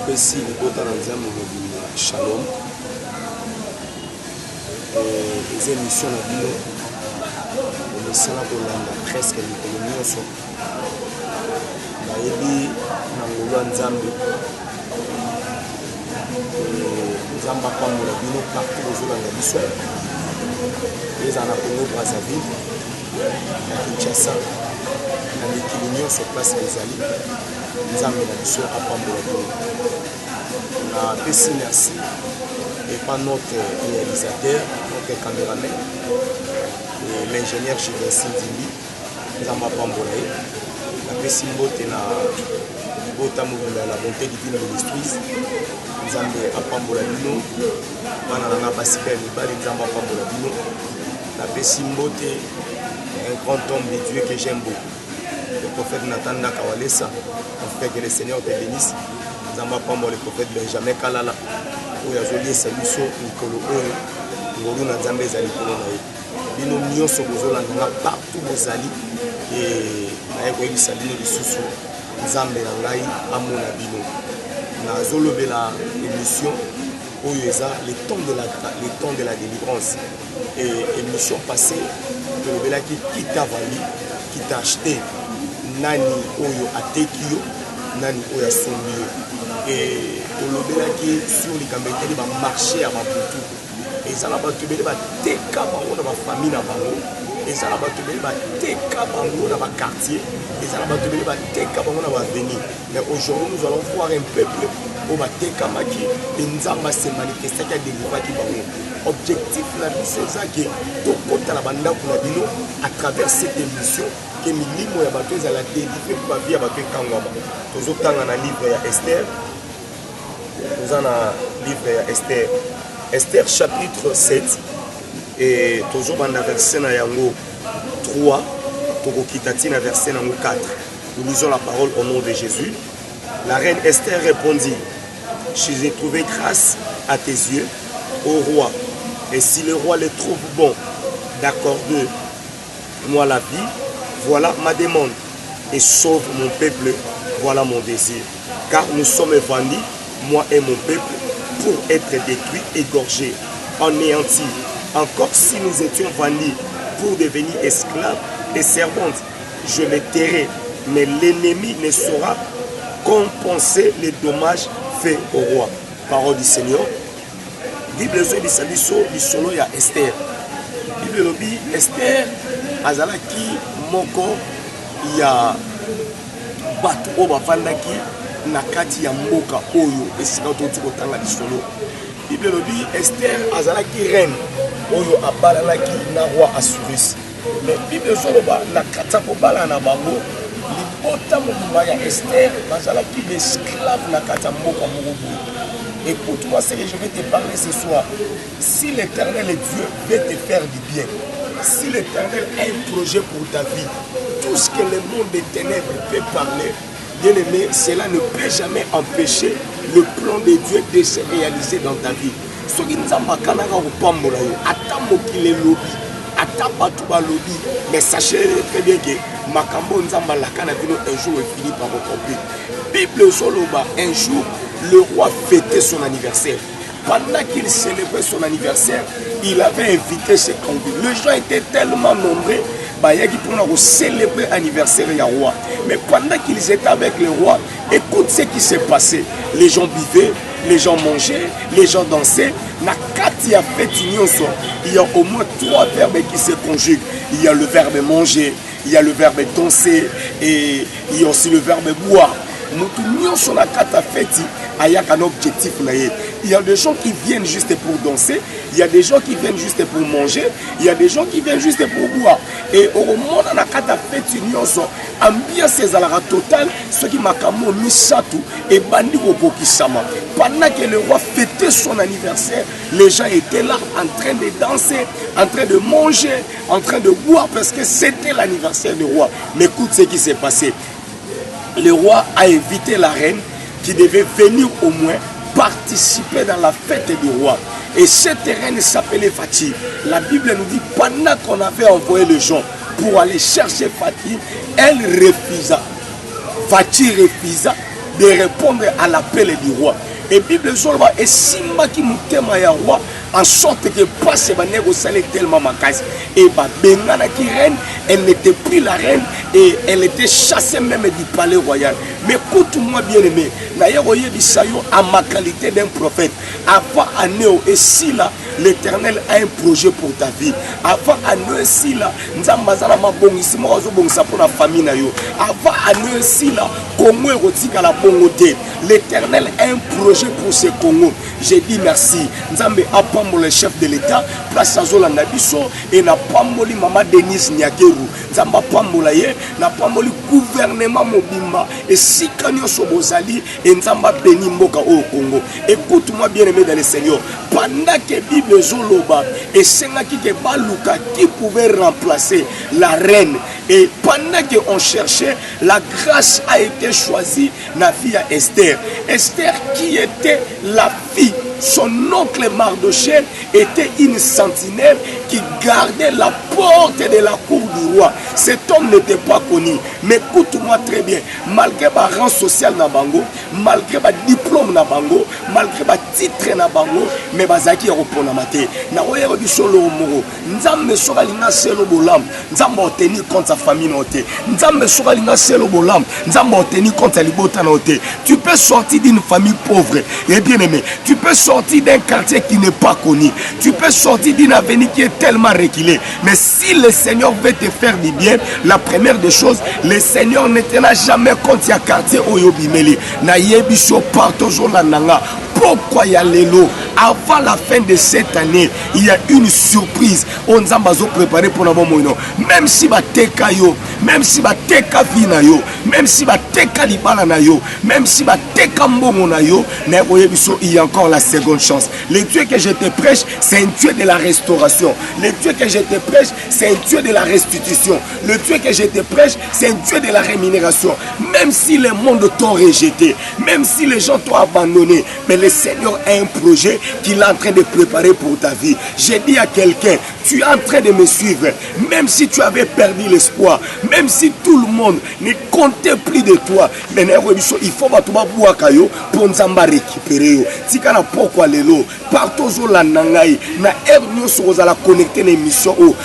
Pesi Libota Nanzam Shalom. Les émissions à Bino, on est ça pour presque l'économie. Bayebi Nangolo Nzambe. Nzamba Pambola Bino partout aux Olanda Bissau. Les en Congo Brazzaville, à Kinshasa, à l'équilibre sur place des alliés. Nzambe na Bissau à Pambola Bino. On a Pessi merci. Et pas notre réalisateur, notre caméraman, l'ingénieur Chibé Sindili, Nzamba Pambola. La Pessi Mbote na Bota Mouboula, la bonté divine ministrise. Nzambe à Pambola Bino, Manana Basika Nibali, Nzamba Pambola Bino. La Pessi Mbote, un grand homme de Dieu que j'aime beaucoup. Le prophète Nathan Nakawalesa, on fait que le Seigneur te bénisse. Nzamba Pambola, le prophète Benjamin Kalala. Où il y a joli saluso Nicolo Oyo, Ngolu Nzambe Zali Kolonae. Bino Mion Sobozola, partout aux alliés. Et Naïko Salino de Soussou, Nzambe Nangai, Amona Bino. Nazolo Bela émission, Oyoza, les temps de la délivrance. Et émission passée, le Bela qui t'a vendu, qui t'a acheté, Nani Oyo Atekio, Nani Oyo Sombio. Et le Bela qui sur les caméras, il va marcher à Maputo. Et ça va te bénéficer, Teka Bango dans ma famille, et ça va te bénéficer, Teka Bango dans ma quartier, et ça va te bénéficer, Teka Bango dans ma avenir. Mais aujourd'hui, nous allons voir un peuple où va Teka Maki, et nous allons se manifester qu'il y a des livres qui vont. Objectif, c'est ça que tout compte à la bande pour la bino à travers cette émission que Milimo et Bateau à la délivrer pour la vie à Bateau Kangaba. Nous avons un livre à Esther. Nous avons un livre à Esther. Esther chapitre 7 et toujours dans le verset 3, Tokokitatina verset 4. Nous lisons la parole au nom de Jésus. La reine Esther répondit: j'ai trouvé grâce à tes yeux, ô roi, et si le roi le trouve bon d'accorder moi la vie, voilà ma demande, et sauve mon peuple, voilà mon désir. Car nous sommes vendus, moi et mon peuple, pour être détruits, égorgés, anéantis. Encore si nous étions vendus pour devenir esclaves et servantes, je les tairai, mais l'ennemi ne saura compenser les dommages faits au roi. Parole du Seigneur. Bible dit solo ya Esther. Bible dit Esther azalaki moko ya bato o bafandaki na kati ya mboka oyo esika toti kotanga lisolo. Bible dit Esther azalaki reine oyo abalalaki na roi Assurus. Mais Bible solo ba na kata ko bala na bango libota mobimba ya Esther bazalaki esclave na kata mboka moko. Écoute-moi ce que je vais te parler ce soir. Si l'Éternel est Dieu veut te faire du bien, si l'Éternel a un projet pour ta vie, tout ce que le monde des ténèbres peut parler, bien aimé, cela ne peut jamais empêcher le plan de Dieu de se réaliser dans ta vie. Ce qui nous a marqué, mais sachez très bien que Makambo Nzamba Lakana un jour est fini par accomplir. Bible Soloba, un jour, le roi fêtait son anniversaire. Pendant qu'il célébrait son anniversaire, il avait invité ses convives. Les gens étaient tellement nombreux, pour célébrer l'anniversaire du roi. Mais pendant qu'ils étaient avec le roi, écoute ce qui s'est passé. Les gens buvaient, les gens mangeaient, les gens dansaient. Il y a au moins 3 verbes qui se conjuguent. Il y a le verbe manger, il y a le verbe danser et il y a aussi le verbe boire. Il y a des gens qui viennent juste pour danser, il y a des gens qui viennent juste pour manger, il y a des gens qui viennent juste pour boire. Et au moment où la fête ambiance totale, ce qui m'a mis chatou et bandi au Kisama. Pendant que le roi fêtait son anniversaire, les gens étaient là en train de danser, en train de manger, en train de boire parce que c'était l'anniversaire du roi. Mais écoute ce qui s'est passé. Le roi a invité la reine qui devait venir au moins participer dans la fête du roi. Et cette reine s'appelait Fatih. La Bible nous dit, pendant qu'on avait envoyé les gens pour aller chercher Fatih, elle refusa. Fatih refusa de répondre à l'appel du roi. Et Bible Zolba et Simba qui moutema ya roi en sorte que passe banego salé tellement makas et ba bengana qui reine, elle n'était plus la reine et elle était chassée même du palais royal. Mais écoute-moi bien aimé, naïe royer bisayo à ma qualité d'un prophète. Avant Anéo et si là l'Éternel a un projet pour ta vie. Avant Anéo et si là nzambazana mabongisi mozo bongisa pour la famille na yo. Avant Anéo et si là Congo erotika la bongoté. L'Éternel a un projet pour ce Congo. J'ai dit merci. Nzambe apambo le chef de l'État, place à Zolanda Bisso et na pamboli Mama Denise Nyakeru. Nzamba pambola ye, na pamboli gouvernement mobimba et si kanyo sobozali et nzamba béni mboka au Congo. Écoute-moi bien aimé dans le Seigneur. Pendant que Bible Zoloba et Sengaki ke Baluka qui pouvait remplacer la reine et pendant qu'on cherchait, la grâce a été choisie na fille à Esther. Esther qui était la fille. Son oncle Mardochée était une sentinelle qui gardait la porte de la cour du roi. Cet homme n'était pas connu. Mais écoute-moi très bien. Malgré ma rang social na bango, malgré ma diplôme na bango, malgré ma titre na bango, mais bazaki ya repona maté. Na oyero bisolo moro. Nzambe soka linga selo bolam. Nzambe oteni contre sa famille noté. Nzambe soka linga selo bolam. Nzambe oteni contre libota noté. Tu peux sortir d'une famille pauvre et bien aimé. Tu peux sortir d'un quartier qui n'est pas connu. Tu peux sortir d'une avenue qui est tellement reculée. Mais si le Seigneur veut te faire du bien, la première des choses, le Seigneur ne tena jamais compte ya quartier oyobimeli. Na yebiso partout la nanga. Pourquoi il y a l'élo? Avant la fin de cette année, il y a une surprise. On s'en va préparer pour la bonne. Même si va teka yo, même si va teka vina yo, même si va teka libala na yo, même si va teka mbongo na yo, il y a encore la seconde chance. Le Dieu que je te prêche, c'est un Dieu de la restauration. Le Dieu que je te prêche, c'est un Dieu de la restitution. Le Dieu que je te prêche, c'est un Dieu de la rémunération. Même si le monde t'a rejeté, même si les gens t'ont abandonné, mais le Seigneur a un projet qu'il est en train de préparer pour ta vie. J'ai dit à quelqu'un, tu es en train de me suivre, même si tu avais perdu l'espoir, même si tout le monde ne comptait plus de toi, mais il faut pour nous récupérer. Si tu as pourquoi l'élo, partout où la nangaï, na air nous sommes à la connecter l'émission où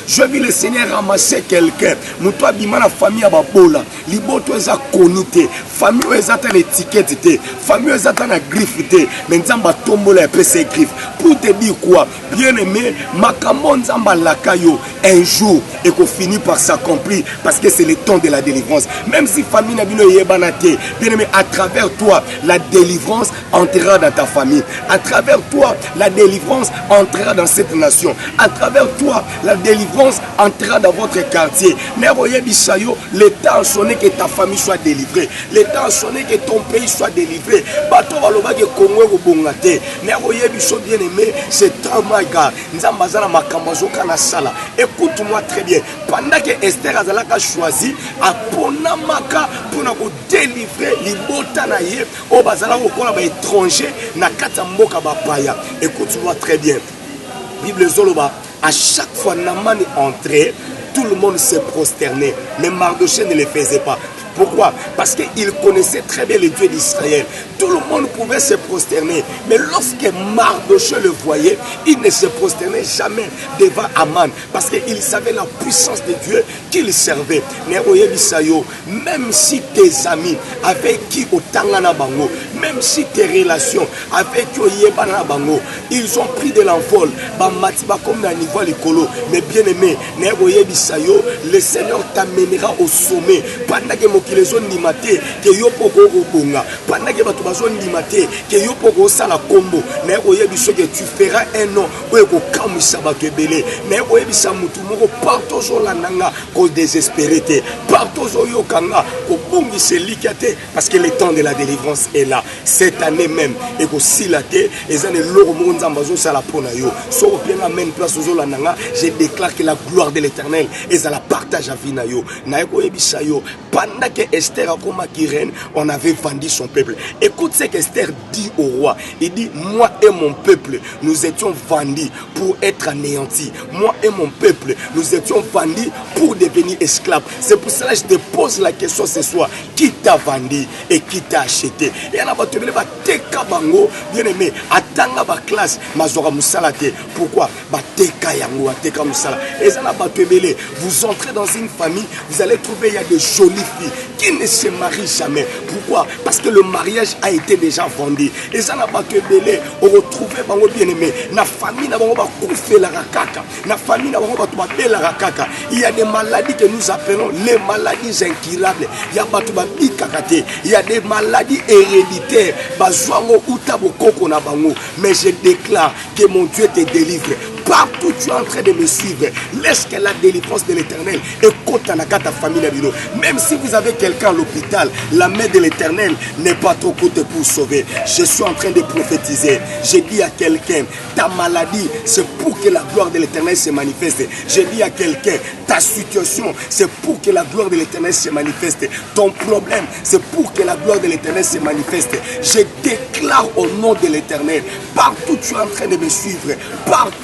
je vis le Seigneur ramasser quelqu'un. Nous toi bimana famille à babola, liboto eza konité, famille eza ta l'étiquette, famille eza ta na griffe, mais nzamba tombola un peu ses griffes. Pour te dire quoi, bien aimé, makambo nzamba lakayo un jour et qu'on finit par s'accomplir parce que c'est le temps de la délivrance. Même si famille n'a bino yebanate, bien aimé, à travers toi la délivrance entrera dans ta famille. À travers toi la délivrance entrera dans cette nation. À travers toi la délivrance entrera dans votre quartier. Mais voyez bisayo, le temps sonné que ta famille soit délivrée. Le temps sonné que ton pays soit délivré. Bato baloba ke Congo ko bongate. Mais voyez biso bien aimé, c'est très maga. Nzambazana makambazo kana sala. Écoute-moi très bien. Pendant que Esther azalaka choisi apona maka pour nous délivrer libota na ye o bazala ko kola ba étranger na kata mboka ba paya. Écoute-moi très bien. Bible Zoloba, à chaque fois Naman est entré, tout le monde s'est prosterné, mais Mardochée ne le faisait pas. Pourquoi? Parce qu'il connaissait très bien les dieux d'Israël. Tout le monde pouvait se prosterner. Mais lorsque Mardochée le voyait, il ne se prosternait jamais devant Aman. Parce qu'il savait la puissance de Dieu qu'il servait. Même si tes amis avec qui au Tangana Bango, même si tes relations avec qui au Yebana Bango, ils ont pris de l'envol, comme dans le niveau l'écolo. Mais bien aimé, le Seigneur t'amènera au sommet. Pendant que qui les ont limité, que yo poko obonga, pendant que tu vas limité, que yo poko sala combo, mais oye biso que tu feras un nom, oye ko kamisa bato belé, mais oye bisa mutu moko partout sur la nanga ko désespérité, partout sur yo kanga ko bongi se likate parce que le temps de la délivrance est là. cette année même et que si la terre et ça ne l'ormone zambazo ça la ponayo so bien amène place aux olananga je déclare que la gloire de l'Éternel et ça la partage à vinayo naeko ebisayo pendant que Esther a comme qui reine on avait vendu son peuple. Écoute ce qu'Esther dit au roi, il dit moi et mon peuple nous étions vendus pour être anéantis, moi et mon peuple nous étions vendus pour devenir esclaves. C'est pour cela que je te pose la question ce soir, qui t'a vendu et qui t'a acheté? Et on a battu le teka bango bien aimé atanga ba classe mazora musalate. Pourquoi ba teka yango teka musala et ça n'a battu belé. Vous entrez dans une famille, vous allez trouver il y a de jolies filles qui ne se marient jamais. Pourquoi? Parce que le mariage a été déjà vendu. Et ça n'a battu belé. On retrouve bango bien aimé. Na famille na bango ba koufe la rakaka. Na famille na bango ba tuba la rakaka. Il y a des maladies que nous appelons les maladies incurables. Il y a batuba bikakate. Il y a des maladies héréditaires. Bazwango utabo koko na bango. Mais je déclare que mon Dieu te délivre. Partout tu es en train de me suivre, laisse que la délivrance de l'Éternel écoute ta famille. Même si vous avez quelqu'un à l'hôpital, la main de l'Éternel n'est pas trop courte pour sauver. Je suis en train de prophétiser. Je dis à quelqu'un, ta maladie, c'est pour que la gloire de l'Éternel se manifeste. Je dis à quelqu'un, ta situation, c'est pour que la gloire de l'Éternel se manifeste. Ton problème, c'est pour que la gloire de l'Éternel se manifeste. Je déclare au nom de l'Éternel, partout tu es en train de me suivre, partout